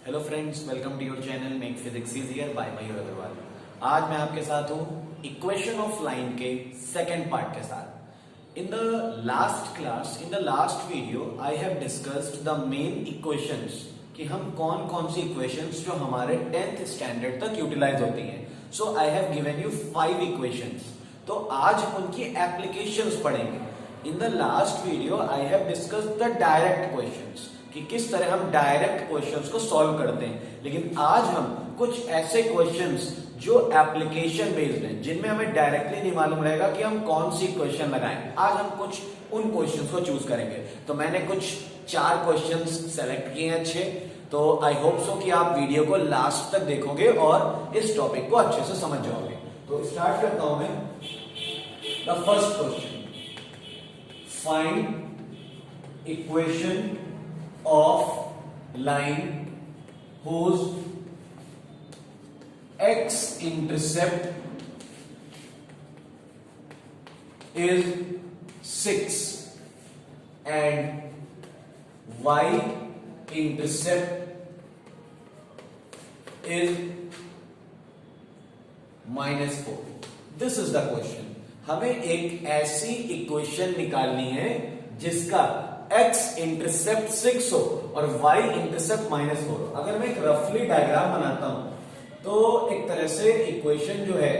Hello friends, welcome to your channel make physics easier by Mayur Agarwal. आज मैं आपके साथ हूं इक्वेशन ऑफ लाइन के सेकंड पार्ट के साथ। In the last class, in the last video I have discussed the main equations कि हम कौन कौन सी इक्वेशंस जो हमारे 10th स्टैंडर्ड तक यूटिलाइज होती हैं। So I have given you 5 equations. तो आज उनकी एप्लीकेशंस पढ़ेंगे। In the last video I have discussed the direct questions कि किस तरह हम डायरेक्ट क्वेश्चंस को सॉल्व करते हैं, लेकिन आज हम कुछ ऐसे क्वेश्चंस जो एप्लीकेशन बेस्ड हैं, जिनमें हमें डायरेक्टली नहीं मालूम रहेगा कि हम कौन सी क्वेश्चन लगाएं। आज हम कुछ उन क्वेश्चंस को चूज करेंगे। तो मैंने कुछ 4 क्वेश्चंस सेलेक्ट किए हैं अच्छे। तो आई होप सो कि आप वीडियो को लास्ट तक देखोगे और इस टॉपिक को अच्छे से समझ जाओगे। तो स्टार्ट करता हूं मैं। The first question, find equation of line whose x-intercept is 6 and y-intercept is -4. This is the question. हमें एक ऐसी इक्वेशन निकालनी है जिसका x इंटरसेप्ट 6 हो और y इंटरसेप्ट -4। अगर मैं एक रफली डायग्राम बनाता हूं तो एक तरह से इक्वेशन जो है,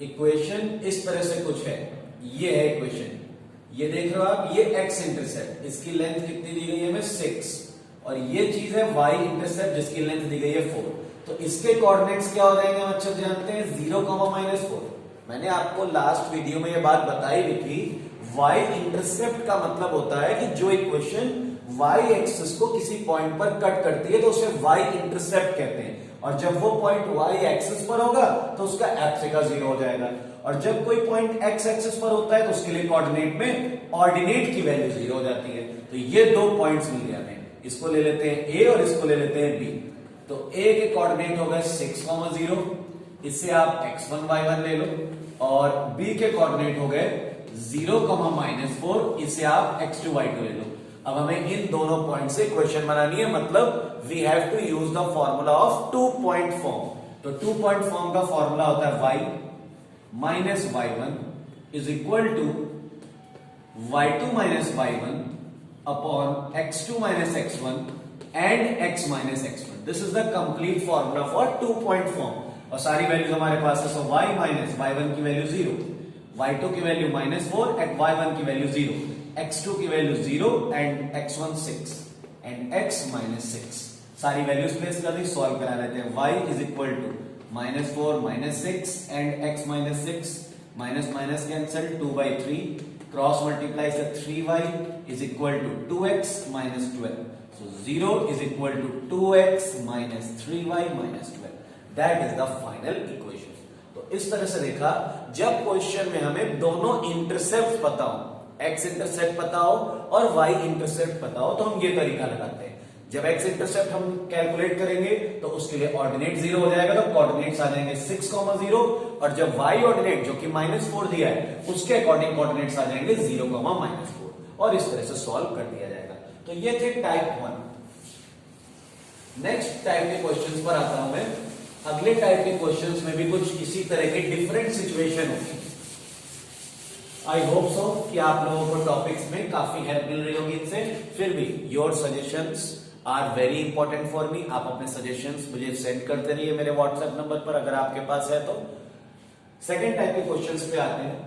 इक्वेशन इस तरह से कुछ है। ये है इक्वेशन, ये देख रहे हो आप, ये x इंटरसेप्ट, इसकी लेंथ कितनी दी गई है हमें 6, और ये चीज है y इंटरसेप्ट जिसकी लेंथ दी गई है 4। तो इसके कोऑर्डिनेट्स क्या हो जाएंगे हम अच्छे से जानते हैं, 0, -4। मैंने आपको लास्ट वीडियो में ये बात बताई भी थी। y इंटरसेप्ट का मतलब होता है कि जो इक्वेशन y एक्सिस को किसी पॉइंट पर कट करती है तो उसे y इंटरसेप्ट कहते हैं, और जब वो पॉइंट y एक्सिस पर होगा तो उसका एब्सिका 0 हो जाएगा, और जब कोई पॉइंट x एक्सिस पर होता है तो उसके लिए कोऑर्डिनेट में ऑर्डिनेट की वैल्यू 0 हो जाती है। तो ये 2 पॉइंट्स मिल गए हमें। इसको ले लेते हैं a और इसको ले लेते हैं b। तो a के कोऑर्डिनेट हो गए 6, 0, इससे आप x1 y1 ले लो, और b के कोऑर्डिनेट हो गए 0, -4, इसे आप x2 y2 ले लो। अब हमें इन दोनों पॉइंट से इक्वेशन बनानी है, मतलब we have to use the formula of 2 point form. तो 2 पॉइंट फॉर्म का फॉर्मूला होता है y minus y1 is equal to y2 minus y1 upon x2 minus x1 and x minus x1। This is the complete formula for 2 point form, और सारी values हमारे पास है। सो y minus y1 की value 0, y2 की value -4 and y1 की value 0, x2 की value 0 and x1 6 and x -6। सारी values place कर दी, सॉल्व करा लेते हैं। y is equal to -4 -6 and x -6, minus minus cancel, 2/3 cross multiply से 3y is equal to 2x -12। So 0 is equal to 2x -3y -12। That is the final equation. तो इस तरह से देखा, जब क्वेश्चन में हमें दोनों इंटरसेप्ट पता हो, x इंटरसेप्ट पता हो और y इंटरसेप्ट पता हो, तो हम ये तरीका लगाते हैं। जब x इंटरसेप्ट हम कैलकुलेट करेंगे तो उसके लिए ऑर्डिनेट 0 हो जाएगा, तो कोऑर्डिनेट्स आ जाएंगे 6, 0, और जब y ऑर्डिनेट जो कि -4 दिया है उसके अकॉर्डिंग कोऑर्डिनेट्स आ जाएंगे 0, -4, और इस तरह से सॉल्व कर दिया जाएगा। तो ये थे टाइप 1। नेक्स्ट टाइप के क्वेश्चंस पर आता हूं मैं। अगले टाइप के क्वेश्चंस में भी कुछ इसी तरह के डिफरेंट सिचुएशन होगी। आई होप सो कि आप लोगों को टॉपिक्स में काफी हेल्प मिल रही होगी इनसे। फिर भी your suggestions are very important for me. आप अपने सजेशंस मुझे सेंड करते रहिए मेरे व्हाट्सएप नंबर पर, अगर आपके पास है तो। सेकेंड टाइप के क्वेश्चंस पे आते हैं।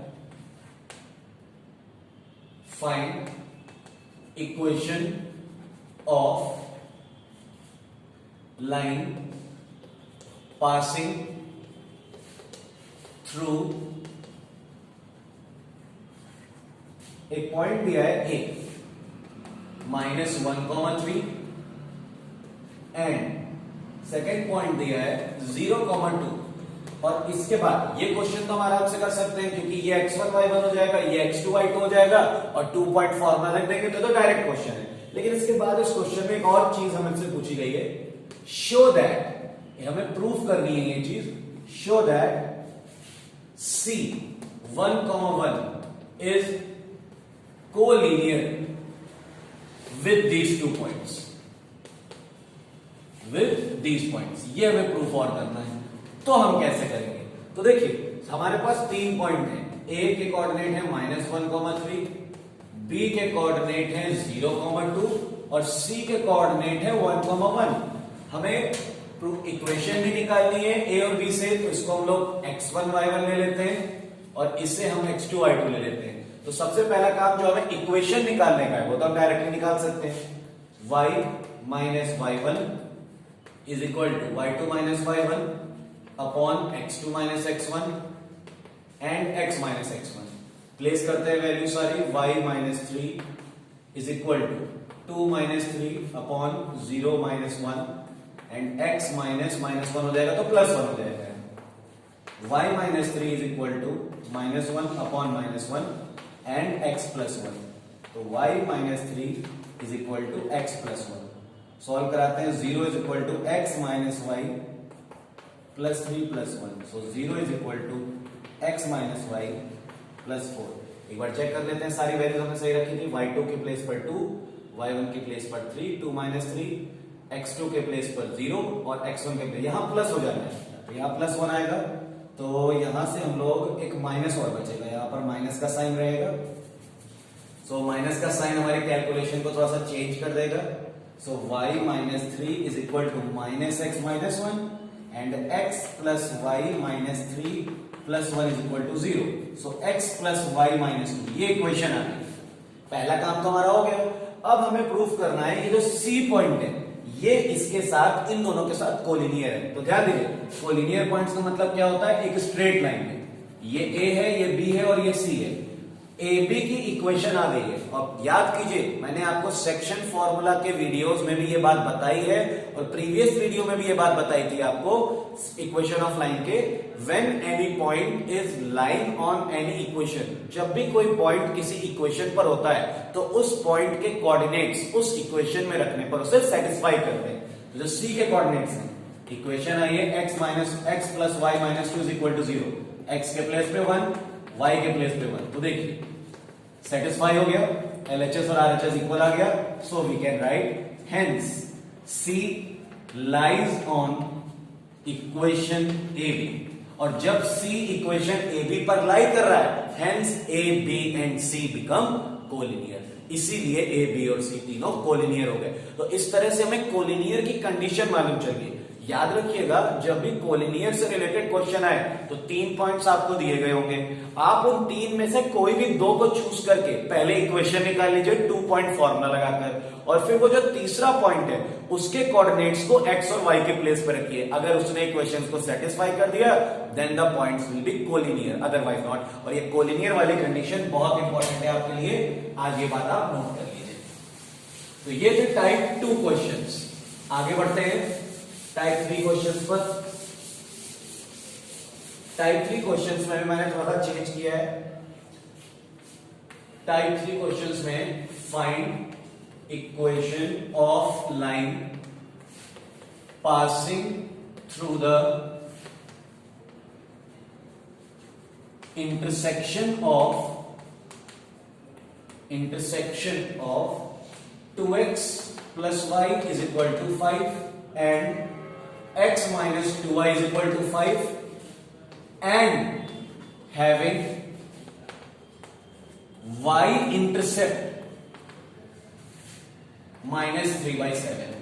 Find equation of line passing through एक पॉइंट दिया है a -1, 3 एंड सेकेंड पॉइंट दिया है 0, 2, और इसके बाद ये क्वेश्चन तो हम आराम से कर सकते हैं क्योंकि ये x1 y1 हो जाएगा, ये x2 y2 हो जाएगा, और 2 पॉइंट फॉर्मूला रख देंगे तो डायरेक्ट क्वेश्चन है। लेकिन इसके बाद इस क्वेश्चन में एक और चीज हमसे पूछी गई है, शो दैट, हमें प्रूफ करनी है ये चीज, show that C1, 1 is collinear with these 2 points. With these points. ये हमें प्रूफ और करना है, तो हम कैसे करेंगे? तो देखिए हमारे पास 3 पॉइंट हैं। ए के कोऑर्डिनेट है -1,3, बी के कोऑर्डिनेट है 0,2 और सी के कोऑर्डिनेट है 1,1। हमें इक्वेशन भी निकालनी है ए और बी से, तो इसको हम लोग x1 y1 ले लेते हैं और इससे हम x2 y2 ले लेते हैं। तो सबसे पहला काम जो हमें इक्वेशन निकालने का है वो तो हम डायरेक्टली निकाल सकते हैं। y minus y1 is equal to y2 minus y1 upon x2 minus x1 and x minus x1। Place करते हैं वैल्यू सारी। y minus 3 is equal to 2 minus 3 upon 0 minus 1 and x minus -1 हो जाएगा तो +1 हो जाएगा। y minus 3 is equal to -1 upon -1 and x plus 1। तो y minus 3 is equal to x plus 1। Solve कराते हैं। 0 is equal to x minus y plus 3 plus 1। So 0 is equal to x minus y plus 4। एक बार check कर लेते हैं, सारी values हमने सही रखी थी। y2 के प्लेस पर 2, y1 के प्लेस पर 3, 2 माइनस 3, x2 के प्लेस पर 0 और x1 के प्लेस, यहां प्लस हो जाना है तो यहां +1 आएगा। तो यहां से हम लोग एक माइनस और बचेगा, यहां पर माइनस का साइन रहेगा। सो माइनस का साइन हमारे कैलकुलेशन को थोड़ा सा चेंज कर देगा। So y minus 3 is equal to -x minus 1 and x plus y minus 3 plus 1 is equal to 0। So x plus y minus 2, ये इक्वेशन आ गई। पहला काम तो हमारा हो गया। अब हमें प्रूफ करना है ये जो C पॉइंट है ये इसके साथ, इन दोनों के साथ कोलिनियर है। तो ध्यान दीजिए, कोलिनियर पॉइंट्स का मतलब क्या होता है? एक स्ट्रेट लाइन में ये A है, ये B है और ये C है। AB की इक्वेशन आ गई है। और याद कीजिए मैंने आपको सेक्शन फॉर्मूला के वीडियोस में भी ये बात बताई है और प्रीवियस वीडियो में भी ये बात बताई थी आपको इक्वेशन ऑफ लाइन के। When any point is line on any equation, जब भी कोई पॉइंट किसी इक्वेशन पर होता है तो उस पॉइंट के कोऑर्डिनेट्स उस इक्वेशन में रखने पर उसे सेटिस्फाई करते हैं। तो जो C के कोऑर्डिनेट्स हैं, इक्वेशन आई है x plus y minus 2 is equal to 0, x के प्लेस पे 1, y के प्लेस पे 1। तो देखिए सेटिस्फाई हो गया, LHS और RHS इक्वल आ गया। So we can write hence C lies on equation AB। और जब C इक्वेशन AB पर लाई कर रहा है, hence A, B and C become collinear. इसीलिए A, B और C तीनों कोलिनियर हो गए। तो इस तरह से हमें कोलिनियर की कंडीशन मालूम चलिए। याद रखिएगा जब भी कोलिनियर से रिलेटेड क्वेश्चन आए तो 3 पॉइंट्स आपको दिए गए होंगे। आप उन 3 में से कोई भी 2 को चूज करके पहले इक्वेशन निकाल लीजिए 2 पॉइंट फॉर्मूला लगाकर, और फिर वो जो तीसरा पॉइंट है उसके कोऑर्डिनेट्स को x और y के प्लेस पर रखिए। अगर उसने इक्वेशंस को सेटिस्फाई कर दिया then the points will be collinear, otherwise not. और ये कोलिनियर वाली कंडीशन बहुत इंपॉर्टेंट है आपके लिए, आज ये बात आप नोट कर लीजिए। तो ये थे टाइप 2 क्वेश्चंस। आगे बढ़ते हैं टाइप 3 क्वेश्चंस पर। टाइप 3 क्वेश्चंस में मैंने थोड़ा चेंज किया है। टाइप 3 क्वेश्चंस में find equation of line passing through the intersection of 2x plus y is equal to 5 and x minus 2y is equal to 5 and having y intercept minus 3/7।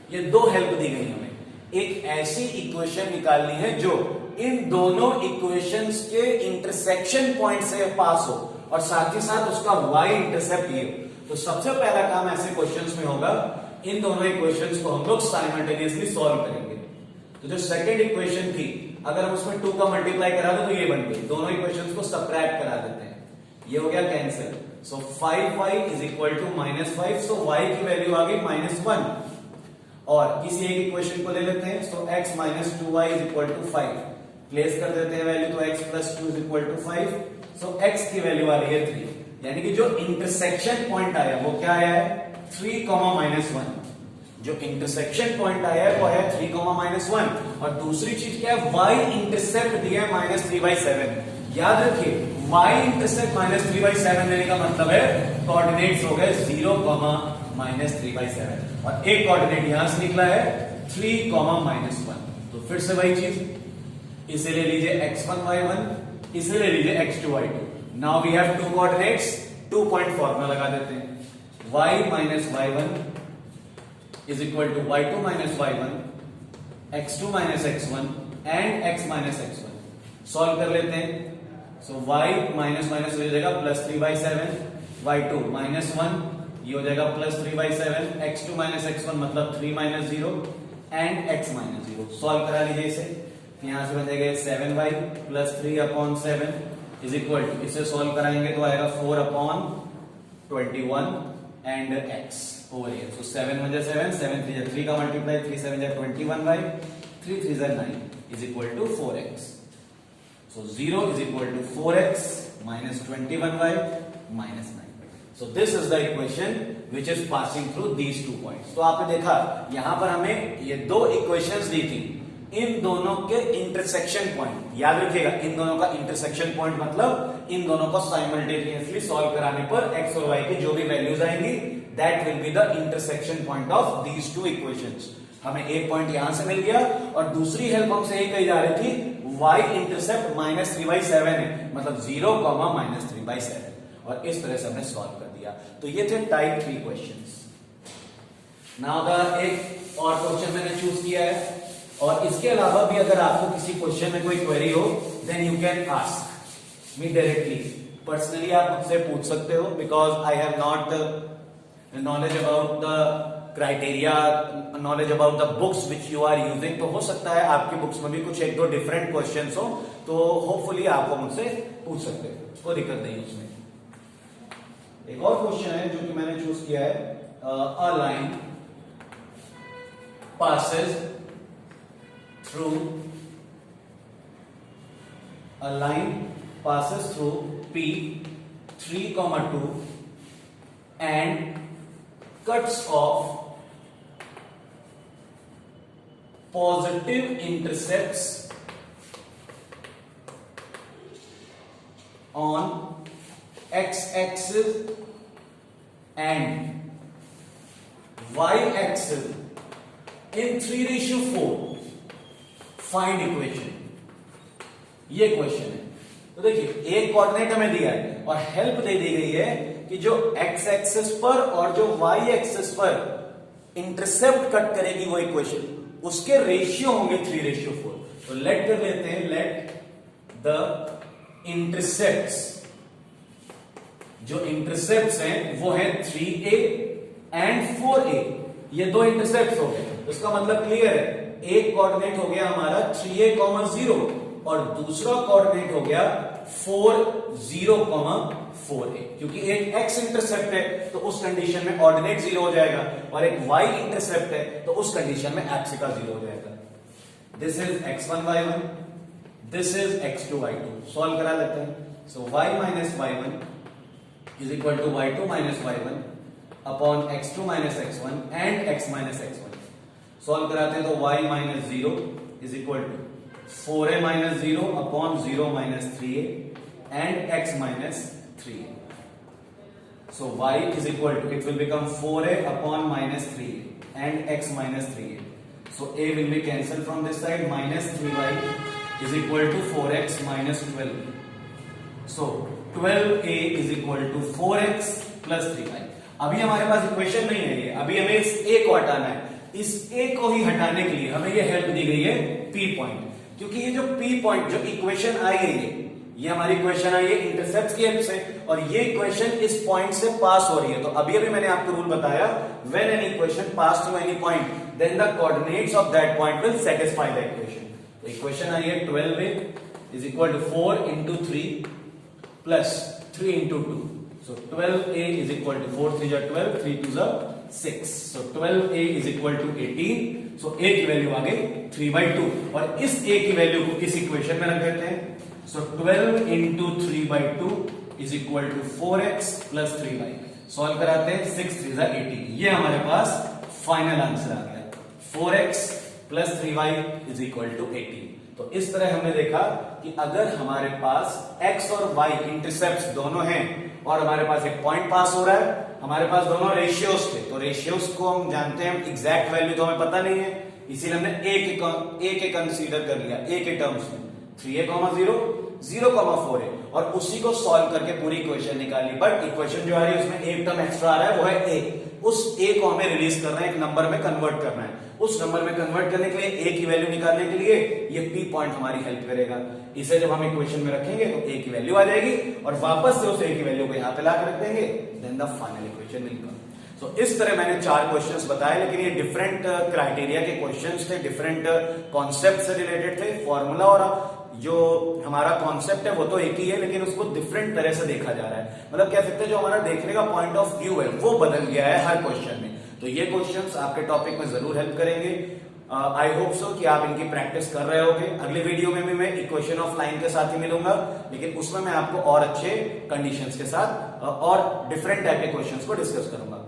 ये 2 help दी गई हमें। एक ऐसी equation निकालनी है जो इन दोनों इक्वेशंस के इंटरसेक्शन पॉइंट से पास हो और साथ ही साथ उसका y इंटरसेप्ट ये हो। तो सबसे पहला काम ऐसे क्वेश्चंस में होगा, इन दोनों इक्वेशंस को हम लोग साइमल्टेनियसली सॉल्व करेंगे। तो जो सेकंड इक्वेशन थी अगर हम उसमें 2 का मल्टीप्लाई करा दो तो ये बन गई। दोनों इक्वेशंस को सब्ट्रैक्ट करा देते हैं, ये हो गया cancel. So 5y is equal to -5। So y की वैल्यू आ गई -1 और किसी एक इक्वेशन को ले लेते हैं। So x minus 2y is equal to 5 place कर देते हैं वैल्यू, तो x plus 2 is equal to 5। So x की वैल्यू आ रही है 3, यानी कि जो इंटरसेक्शन पॉइंट आया वो क्या आया है 3, -1। जो इंटरसेक्शन पॉइंट आया है वो आया 3, -1। और दूसरी चीज क्या है, y इंटरसेप्ट दिया है -3/7। याद रखिए y इंटरसेप्ट -3/7 देने का मतलब है कोऑर्डिनेट्स हो गए 0, -3/7 और एक कोऑर्डिनेट यहां से निकला है 3, -1। तो फिर से वही चीज, इसे ले लीजिए x1 y1, इसे ले लीजिए x2 y2। Now we have two coordinates, 2 point formula लगा देते हैं। y minus y1 is equal to y2 minus y1, x2 minus x1 and x minus x1। Solve कर लेते हैं। सो y माइनस माइनस हो जाएगा +3/7, y2 -1 ये हो जाएगा +3/7, x2 माइनस x1 मतलब 3 - 0 एंड x - 0। सॉल्व करा लीजिए इसे, यहां से बन जाएगा 7y + 3/7 इज इक्वल टू, इसे सॉल्व कराएंगे तो आएगा 4/21 एंड x ओवर हियर। सो 7 × 7, 7 × 3 3 का multiply, 3 × 7 = 21y, 3 × 3 = 9 is equal to 4x। So 0 is equal to 4x minus 21y minus 9. So this is the equation which is passing through these 2 points. तो आपने देखा यहां पर हमें ये दो इक्वेशंस दी थी, इन दोनों के इंटरसेक्शन पॉइंट याद रखिएगा। इन दोनों का इंटरसेक्शन पॉइंट मतलब इन दोनों को साइमल्टेनियसली सॉल्व कराने पर x और y की जो भी वैल्यूज आएंगी that will be the intersection point of these 2 equations. हमें एक पॉइंट यहां से मिल गया और दूसरी हेल्प हमसे यही कही जा रही थी y इंटरसेप्ट -3/7 है, मतलब 0, -3/7, और इस तरह से हमने सॉल्व कर दिया। तो ये थे टाइप 3 क्वेश्चंस। नाउ द एक और क्वेश्चन मैंने चूज किया है, और इसके अलावा भी अगर आपको किसी क्वेश्चन में कोई क्वेरी हो then you can ask me directly, personally आप मुझसे पूछ सकते हो, because I have not knowledge about the criteria, knowledge about the books which you are using. तो हो सकता है आपकी बुक्स में भी कुछ 1-2 डिफरेंट क्वेश्चंस हो, तो होपफुली आपको मुझसे पूछ सकते हो, कोई दिक्कत नहीं उसमें। एक और क्वेश्चन है जो कि मैंने चूज किया है, a line passes through P 3,2 and cuts off positive intercepts on x-axis and y-axis in 3:4. Find equation, ये क्वेश्चन है। तो देखिए एक कोऑर्डिनेट हमें दिया है और हेल्प दे दी गई है कि जो x एक्सिस पर और जो y एक्सिस पर इंटरसेप्ट कट करेगी वो इक्वेशन, उसके रेशियो होंगे 3:4। तो लेट कर लेते हैं, लेट द इंटरसेप्ट्स, जो इंटरसेप्ट्स हैं वो है 3a एंड 4a। ये दो इंटरसेप्ट्स हो गए, उसका मतलब क्लियर है, एक कोऑर्डिनेट हो गया हमारा 3a, 0 और दूसरा कोऑर्डिनेट हो गया 4, 0, 4a। क्योंकि एक x इंटरसेप्ट है तो उस कंडीशन में ऑर्डिनेट 0 हो जाएगा, और एक y इंटरसेप्ट है तो उस कंडीशन में एब्सिका 0 हो जाएगा। This is x1 y1, this is x2 y2। Solve करा लेते हैं। So y minus y1 is equal to y2 minus y1 upon x2 minus x1 and x minus x1। Solve कराते हैं तो y minus 0 is equal to 4a minus 0 upon 0 minus 3a and x minus 3a। So y is equal to, it will become 4a upon minus 3a and x minus 3a। So a will be cancel from this side, minus 3y is equal to 4x minus 12। So 12a is equal to 4x plus 3y। अभी हमारे पास equation नहीं है ये, अभी हमें इस a को हटाना है। इस a को ही हटाने के लिए हमें ये हेल्प दी गई है p पॉइंट, क्योंकि ये जो p पॉइंट, जो इक्वेशन आई है ये हमारी इक्वेशन आई है इंटरसेप्ट की हेल्प से, और ये इक्वेशन इस पॉइंट से पास हो रही है। तो अभी मैंने आपको रूल बताया, when any equation pass through any point then the coordinates of that point will satisfy the equation. तो इक्वेशन आई है 12a is equal to 4 into 3 plus 3 into 2। So 12a is equal to 4 3 = 12, 3 2 = 6. So 12a is equal to 18. So a की value आ गई 3/2, और इस a की value को इस इक्वेशन में रख देते हैं। So 12 into 3/2 is equal to 4x plus 3y। Solve कराते हैं, 6 3 = 18। ये हमारे पास फाइनल आंसर आ गया, 4x plus 3y is equal to 18। तो इस तरह हमने देखा कि अगर हमारे पास x और y इंटरसेप्ट्स दोनों हैं और हमारे पास एक पॉइंट पास हो रहा है, हमारे पास दोनों रेशियोज थे, तो रेशियोज को हम जानते हैं, एग्जैक्ट वैल्यू तो हमें पता नहीं है, इसीलिए हमने ए के कंसीडर कर लिया, ए के टर्म्स में 3a, 0, 4 है, और उसी को सॉल्व करके पूरी इक्वेशन निकाली। बट इक्वेशन जो आ रही है उसमें एक टर्म एक्स्ट्रा आ रहा है, वो है ए। उस ए को हमें रिलीज करना है, एक नंबर में कन्वर्ट करना है। उस नंबर में कन्वर्ट करने के लिए ए की वैल्यू निकालने के लिए ये पी पॉइंट हमारी हेल्प करेगा। इसे जब हम इक्वेशन में रखेंगे तो ए की वैल्यू आ जाएगी और वापस से उस ए की वैल्यू को यहां पे ला के रख देंगे, then the final equation will come. तो इस तरह मैंने 4 क्वेश्चंस बताए, लेकिन ये डिफरेंट क्राइटेरिया के क्वेश्चंस थे, डिफरेंट कॉन्सेप्ट से रिलेटेड थे। फॉर्मूला और जो हमारा कॉन्सेप्ट है वो तो एक ही है, लेकिन उसको डिफरेंट तरह से देखा जा रहा है। मतलब कह सकते हैं जो हमारा देखने का पॉइंट ऑफ व्यू है वो बदल गया है हर क्वेश्चन में। तो ये क्वेश्चंस आपके टॉपिक में जरूर हेल्प करेंगे। आई होप सो कि आप इनकी प्रैक्टिस कर रहे होगे। अगले वीडियो में भी मैं इक्वेशन ऑफ लाइन के साथ ही मिलूंगा, लेकिन उसमें मैं आपको और अच्छे कंडीशंस के साथ और डिफरेंट टाइप के क्वेश्चंस को डिस्कस करूंगा।